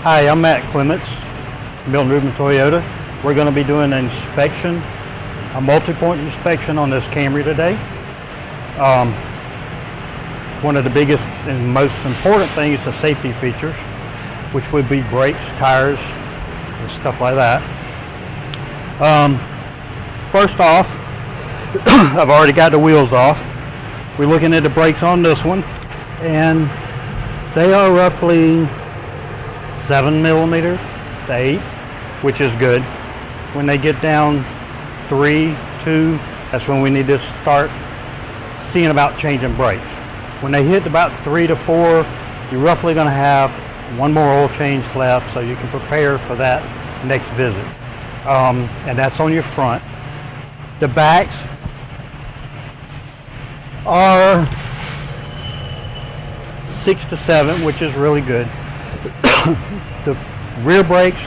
Hi, I'm at Clements, Milton, Ruben, Toyota. We're going to be doing an inspection, a multi-point inspection on this Camry today. One of the biggest and most important things is the safety features, which would be brakes, tires, and stuff like that. First off, I've already got the wheels off. We're looking at the brakes on this one, and they are roughly 7 millimeters to 8, which is good. When they get down 3, 2, that's when we need to start seeing about changing brakes. When they hit about 3 to 4, you're roughly going to have one more oil change left, so you can prepare for that next visit. And that's on your front. The backs are 6 to 7, which is really good. The rear brakes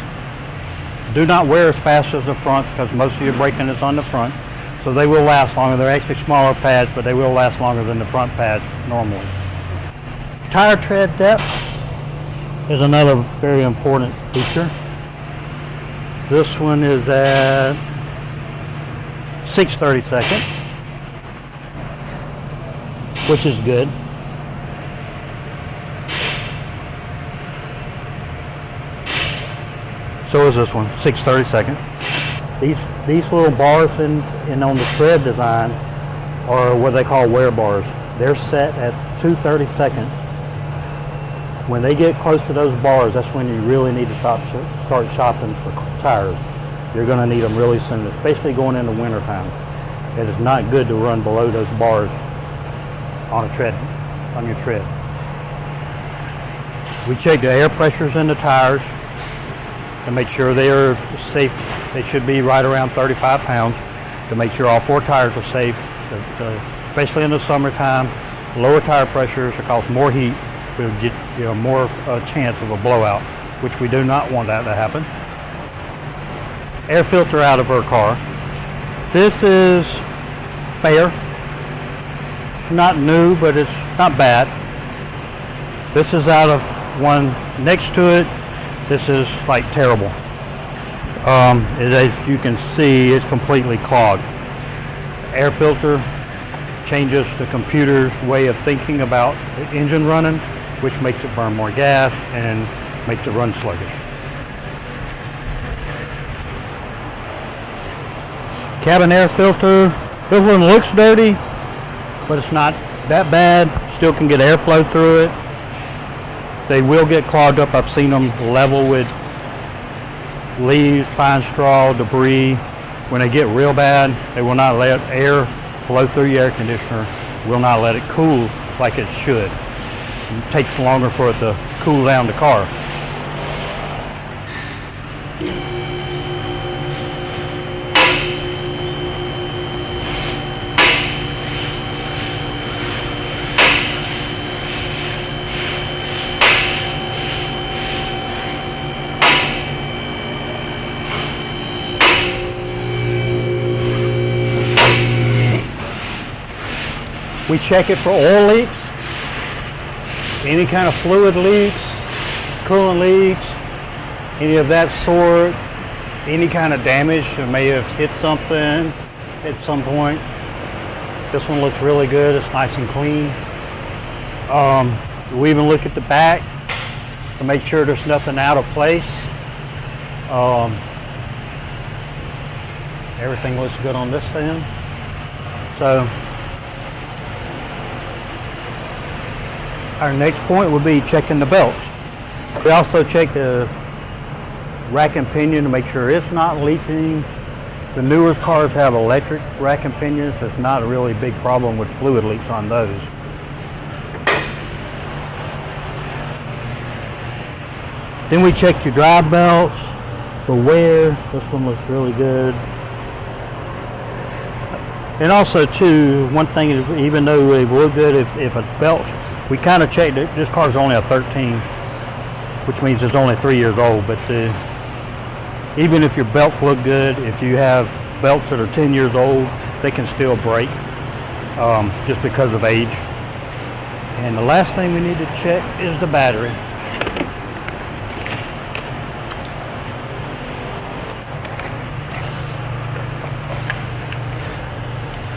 do not wear as fast as the front because most of your braking is on the front, so they will last longer. They're actually smaller pads, but they will last longer than the front pads normally. Tire tread depth is another very important feature. This one is at 6/32, which is good. So is this one, 6/32. These little bars in on the tread design are what they call wear bars. They're set at 2/32. When they get close to those bars, that's when you really need to start shopping for tires. You're going to need them really soon, especially going into winter time. It is not good to run below those bars on your tread. We check the air pressures in the tires to make sure they are safe. They should be right around 35 pounds to make sure all 4 tires are safe, especially in the summertime. Lower tire pressures will cause more heat. We'll get more chance of a blowout, which we do not want that to happen. Air filter out of her car. This is fair. It's not new, but it's not bad. This is out of one next to it. This is like terrible. As you can see, it's completely clogged. Air filter changes the computer's way of thinking about the engine running, which makes it burn more gas and makes it run sluggish. Cabin air filter. This one looks dirty, but it's not that bad. Still can get airflow through it. They will get clogged up. I've seen them level with leaves, pine straw, debris. When they get real bad, they will not let air flow through your air conditioner, will not let it cool like it should. It takes longer for it to cool down the car. We check it for oil leaks, any kind of fluid leaks, coolant leaks, any of that sort, any kind of damage that may have hit something at some point. This one looks really good. It's nice and clean. We even look at the back to make sure there's nothing out of place. Everything looks good on this end. So our next point would be checking the belts. We also check the rack and pinion to make sure it's not leaking. The newer cars have electric rack and pinions. It's not a really big problem with fluid leaks on those. Then we check your drive belts for wear. This one looks really good. And also too, one thing is, even though they look good, if a belt, we kind of checked it. This car's only a 13, which means it's only 3 years old. But even if your belts look good, if you have belts that are 10 years old, they can still break just because of age. And the last thing we need to check is the battery.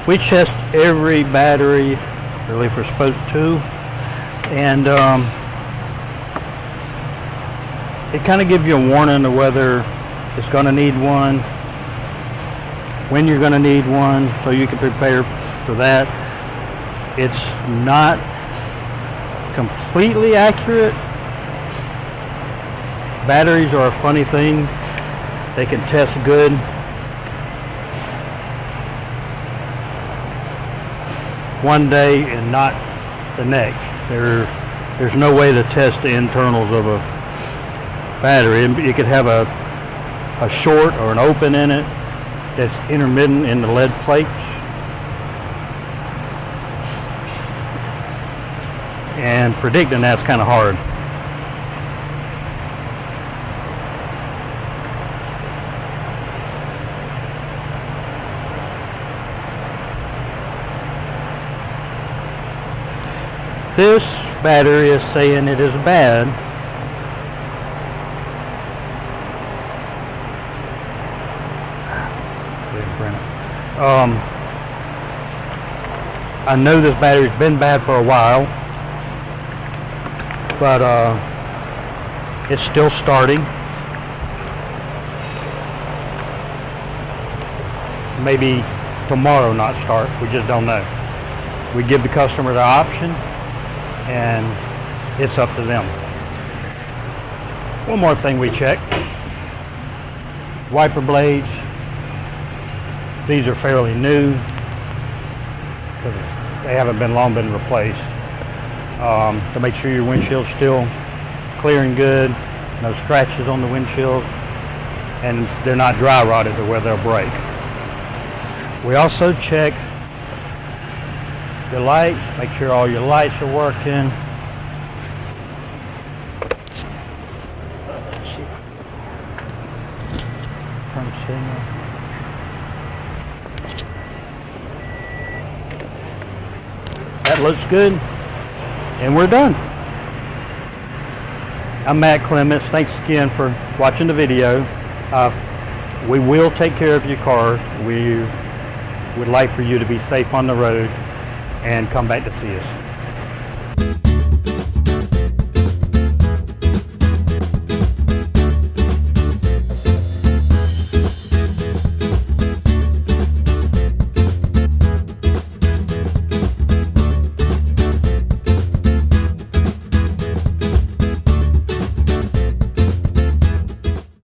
We test every battery, really, if we're supposed to, and it kind of gives you a warning of whether it's going to need one, when you're going to need one, so you can prepare for that. It's not completely accurate. Batteries are a funny thing. They can test good. One day and not the next. There's no way to test the internals of a battery. You could have a short or an open in it that's intermittent in the lead plates, and predicting that's kind of hard. This battery is saying it is bad. I know this battery's been bad for a while, but it's still starting. Maybe tomorrow not start, we just don't know. We give the customer the option, and it's up to them. One more thing we check: wiper blades. These are fairly new because they haven't been replaced. To make sure your windshield's still clear and good, no scratches on the windshield, and they're not dry rotted to where they'll break. We also check your lights, make sure all your lights are working. Let's see. Turn signal. That looks good, and we're done. I'm Matt Clements. Thanks again for watching the video. We will take care of your car. We would like for you to be safe on the road and come back to see us.